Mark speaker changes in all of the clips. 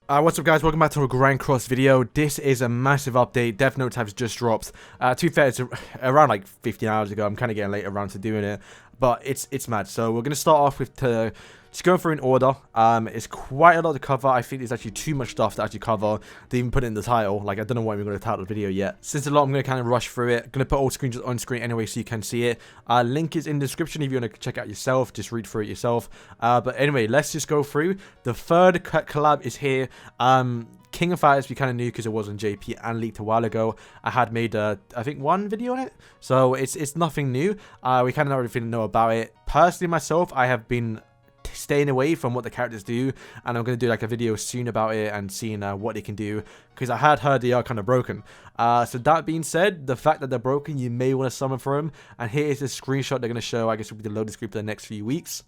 Speaker 1: What's up guys, welcome back to a Grand Cross video. This is a massive update. Death Note has just dropped. To be fair, it's around like 15 hours ago. I'm kind of getting late around to doing it, but it's mad. So we're going to start off with just going through in order. It's quite a lot to cover. I think there's actually too much stuff to actually cover to even put it in the title. Like, I don't know why we're going to title the video yet. Since a lot, I'm going to kind of rush through it. I'm going to put all screenshots on screen anyway so you can see it. Link is in the description if you want to check out yourself. Just read through it yourself. But anyway, let's just go through. The third collab is here. King of Fighters we kind of knew because it was on JP and leaked a while ago. I had made I think one video on it, so it's nothing new. We kind of not really know about it. Personally, myself, I have been staying away from what the characters do, and I'm going to do like a video soon about it and seeing what they can do, because I had heard they are kind of broken. So that being said, the fact that they're broken, you may want to summon for them, and here is the screenshot they're going to show. I guess will be the loading screen for the next few weeks.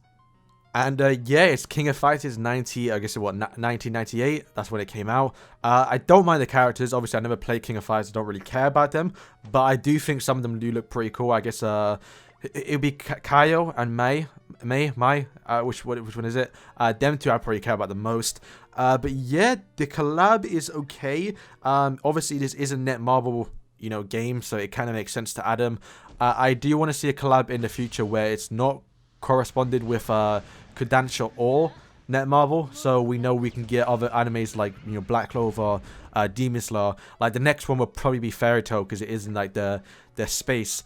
Speaker 1: And yeah, it's King of Fighters 1998. That's when it came out. I don't mind the characters. Obviously, I never played King of Fighters. I don't really care about them, but I do think some of them do look pretty cool. I guess it'll be Kaio and Mai. Which one is it? Them two I probably care about the most. But yeah, the collab is okay. Obviously, this is a Netmarble, game, so it kind of makes sense to add them. I do want to see a collab in the future where it's not corresponded with Kodansha or Netmarble, so we know we can get other animes like Black Clover, Demon Slayer. Like the next one will probably be Fairy Tail because it is in like their space.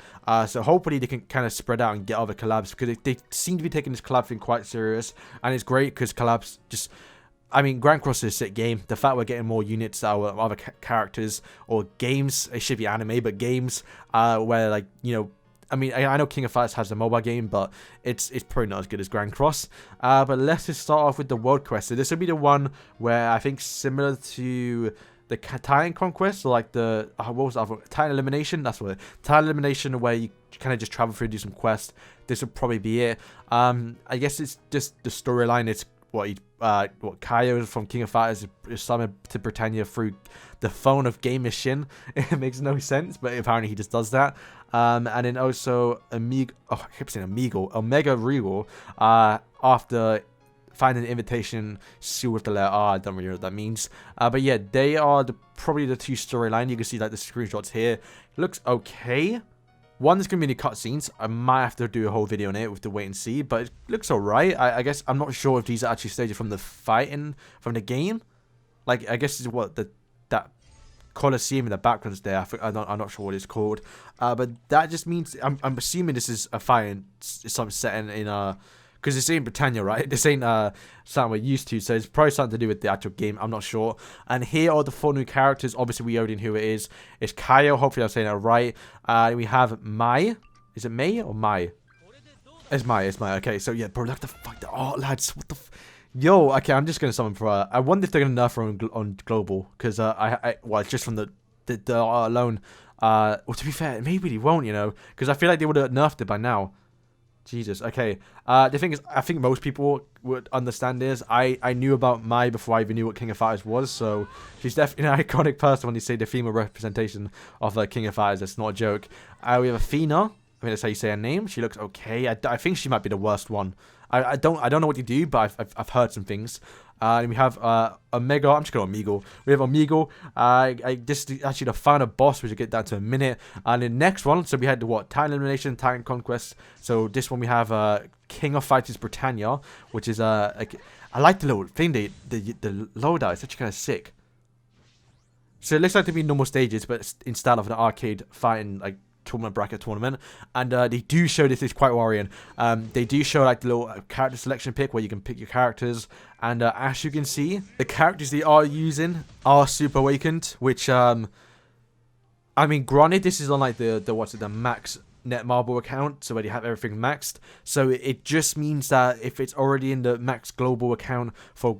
Speaker 1: So hopefully they can kind of spread out and get other collabs, because they seem to be taking this collab thing quite serious, and it's great because collabs just. I mean, Grand Cross is a sick game. The fact we're getting more units that are other characters or games, it should be anime, but games where like I mean, I know King of Fighters has a mobile game, but it's probably not as good as Grand Cross. But let's just start off with the World Quest. So this will be the one where I think similar to the Titan Conquest, or like the what was the other Titan Elimination? That's what Titan Elimination, where you kind of just travel through, do some quests. This will probably be it. I guess it's just the storyline. It's what Kaio from King of Fighters is summoned to Britannia through the phone of Game Machine. It makes no sense, but apparently he just does that. And then also I kept saying Omega Regal, after finding an invitation sealed with the letter R. I don't really know what that means. But yeah, they are probably the two storylines. You can see like the screenshots here. It looks okay. One, there's going to be any cutscenes. I might have to do a whole video on it with the wait and see, but it looks alright. I guess I'm not sure if these are actually stages from the fighting from the game. Like, I guess it's what that Colosseum in the background is there. I'm not sure what it's called. But that just means I'm assuming this is a fighting some setting in because this ain't Britannia, right? This ain't something we're used to, so it's probably something to do with the actual game. I'm not sure. And here are the 4 new characters. Obviously, we already know who it is. It's Kaio. Hopefully, I'm saying that right. We have Mai. Is it May or Mai? It's Mai. It's Mai. Okay, so yeah, bro, look the fuck. Oh, lads, what the. Yo, okay, I'm just gonna summon for. I wonder if they're gonna nerf her on global, because well, just from the alone. Well, to be fair, maybe they won't, because I feel like they would have nerfed it by now. Jesus. Okay. The thing is, I think most people would understand this. I knew about Mai before I even knew what King of Fighters was, so she's definitely an iconic person when you say the female representation of King of Fighters. That's not a joke. We have Athena. I mean, that's how you say her name. She looks okay. I think she might be the worst one. I don't know what to do, but I've heard some things. And we have Omega. I'm just going to Omegle. We have Omegle. This is actually the final boss, which we'll get down to in a minute. And the next one, so we had the Titan Elimination, Titan Conquest. So this one we have King of Fighters Britannia, which is I like the little thing. The loadout is actually kind of sick. So it looks like to be normal stages, but in style of an arcade fighting tournament bracket tournament, and they do show this is quite worrying. They do show like the little character selection pick where you can pick your characters, and as you can see, the characters they are using are Super Awakened, which I mean, granted, this is on like the max Netmarble account, so where they have everything maxed. So it just means that if it's already in the max global account for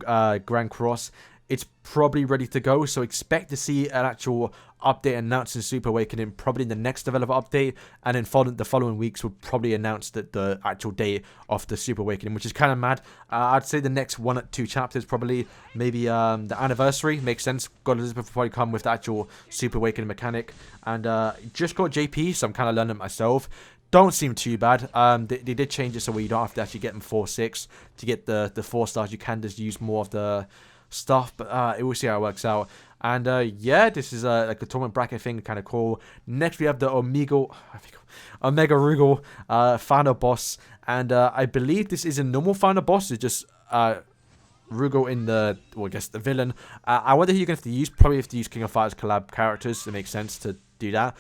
Speaker 1: Grand Cross, it's probably ready to go. So expect to see an actual update announcing Super Awakening probably in the next developer update, and then the following weeks will probably announce the actual date of the Super Awakening, which is kind of mad. I'd say the next 1 or 2 chapters probably, maybe the anniversary makes sense. God Elizabeth will probably come with the actual Super Awakening mechanic, and just got JP, so I'm kind of learning it myself. don't seem too bad. They did change it so where you don't have to actually get them 4-6 to get the 4 stars. You can just use more of the stuff, but we'll see how it works out. And yeah, this is like a tournament bracket thing, kind of cool. Next we have the Omega Rugal final boss, and I believe this is a normal final boss. It's just Rugal in the, well, I guess the villain. I wonder who you're gonna have to use. Probably have to use King of Fighters Collab characters. It makes sense to do that.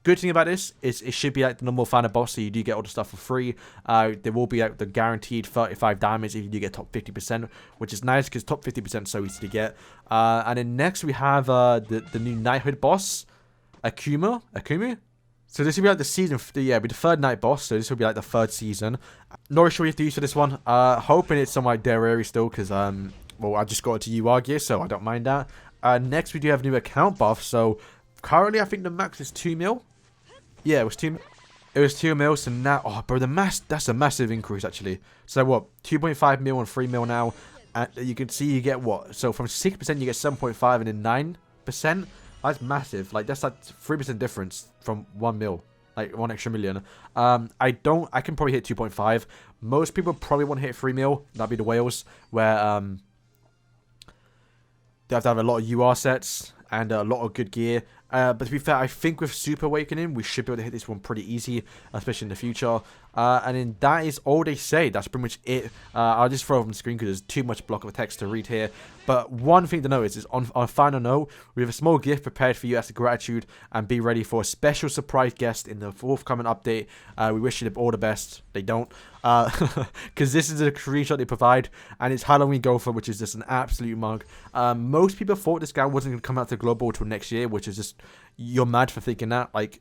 Speaker 1: Good thing about this is it should be like the normal final boss, so you do get all the stuff for free. There will be like the guaranteed 35 damage if you do get top 50%, which is nice because top 50% is so easy to get. And then next we have the new knighthood boss, Akumu. So this will be like the season, yeah, be the 3rd night boss. So this will be like the 3rd season. Not really sure what you have to use for this one. Hoping it's some like Derary still, because well, I just got it to UR gear, so I don't mind that. Next we do have new account buff. So currently I think the max is 2 mil. Yeah, it was 2 mil, so now, oh bro, that's a massive increase actually. So what, 2.5 mil and 3 mil now, and you can see you get what, so from 6% you get 7.5 and then 9%. That's massive. Like, that's like 3% difference from 1 mil, like 1 extra million. I can probably hit 2.5. Most people probably want to hit 3 mil. That'd be the whales, where they have to have a lot of UR sets and a lot of good gear. But to be fair, I think with Super Awakening, we should be able to hit this one pretty easy, especially in the future. And then that is all they say. That's pretty much it. I'll just throw it on the screen because there's too much block of text to read here. But one thing to note is on a final note, we have a small gift prepared for you as a gratitude, and be ready for a special surprise guest in the forthcoming update. We wish you all the best. They don't. Because this is a screenshot they provide, and it's Halloween Gowther, which is just an absolute mug. Most people thought this guy wasn't going to come out to global until next year, which is just, you're mad for thinking that. Like,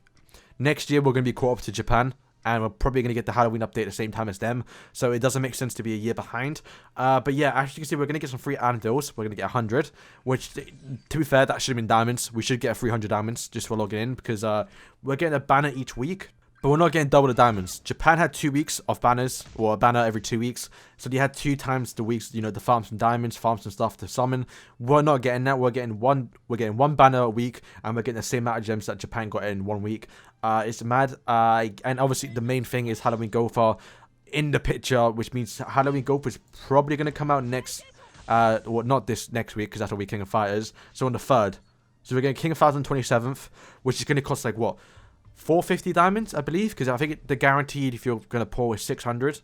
Speaker 1: next year we're going to be caught up to Japan, and we're probably going to get the Halloween update at the same time as them, so it doesn't make sense to be a year behind. But yeah, as you can see, we're going to get some free anvils. We're going to get 100, which, to be fair, that should have been diamonds. We should get 300 diamonds just for logging in, because we're getting a banner each week, but we're not getting double the diamonds. Japan had 2 weeks of banners, or a banner every 2 weeks, so they had 2 times the weeks, you know, to farm some diamonds, farm some stuff to summon. We're not getting that. We're getting one banner a week, and we're getting the same amount of gems that Japan got in 1 week. It's mad. And obviously the main thing is Halloween Gowther in the picture, which means Halloween Gowther is probably going to come out next, well, not this next week, because that'll be King of Fighters, so on the 3rd. So we're getting King of Fighters on 27th, which is going to cost like what, 450 diamonds, I believe, because I think the guaranteed if you're going to pull is 600.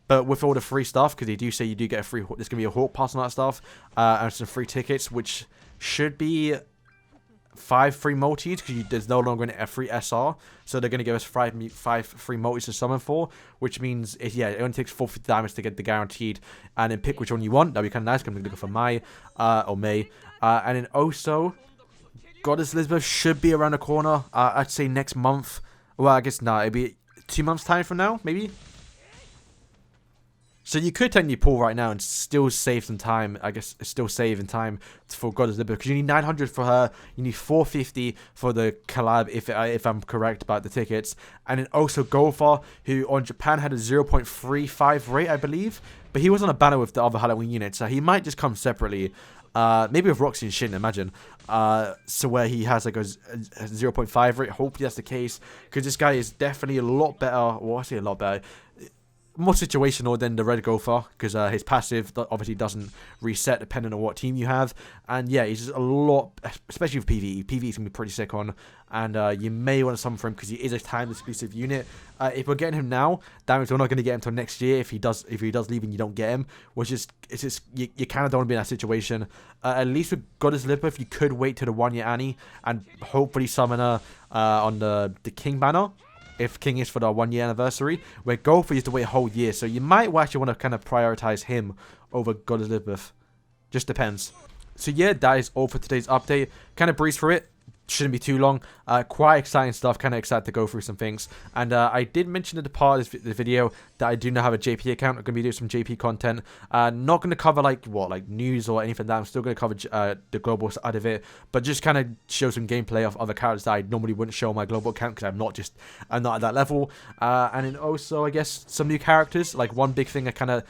Speaker 1: But with all the free stuff, because they do say you do get a free, there's going to be a hawk pass and all that stuff, and some free tickets, which should be 5 free multis, because there's no longer a free SR, so they're going to give us 5 free multis to summon for, which means, yeah, it only takes 450 diamonds to get the guaranteed, and then pick which one you want. That'd be kind of nice, because I'm going to go for May, and then also, Goddess Elizabeth should be around the corner. I'd say next month. Well, I guess not. It'd be 2 months' time from now, maybe. So you could technically pull right now and still save some time. I guess still save in time for Goddess Elizabeth, because you need 900 for her. You need 450 for the collab, if I'm correct about the tickets. And then also Gowther, who on Japan had a 0.35 rate, I believe. But he was on a banner with the other Halloween units, so he might just come separately. Maybe with Roxy and Shin, imagine. So where he has like a 0.5 rate. Hopefully that's the case, because this guy is definitely a lot better. Well, I say a lot better. More situational than the Red Gowther, because his passive obviously doesn't reset depending on what team you have. And yeah, he's just a lot, especially with PvE. PvE's going to be pretty sick on, and you may want to summon for him because he is a time exclusive unit. If we're getting him now, that means we're not going to get him until next year. If he does leave and you don't get him, which is, it's just, you kind of don't want to be in that situation. At least with Goddess Elizabeth, you could wait till the 1 year Annie and hopefully summon her on the King banner, if King is for the 1 year anniversary, where Gowther used to wait a whole year. So you might actually want to kind of prioritize him over Goddess Elizabeth. Just depends. So yeah, that is all for today's update. Kind of breeze through it. Shouldn't be too long. Quite exciting stuff. Kind of excited to go through some things. And I did mention at the part of the video that I do now have a JP account. I'm going to be doing some JP content. Not going to cover like news or anything like that. I'm still going to cover the global side of it, but just kind of show some gameplay of other characters that I normally wouldn't show on my global account, because I'm not at that level. And then also, I guess, some new characters. Like, one big thing I kind of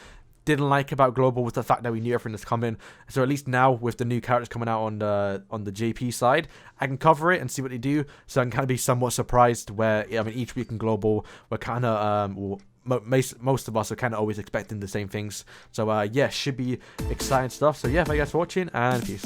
Speaker 1: didn't like about Global was the fact that we knew everything was coming. So at least now with the new characters coming out on the JP side, I can cover it and see what they do. So I can kind of be somewhat surprised where, I mean, each week in Global, we're kind of, most of us are kind of always expecting the same things. So yeah, should be exciting stuff. So yeah, thank you guys for watching, and peace.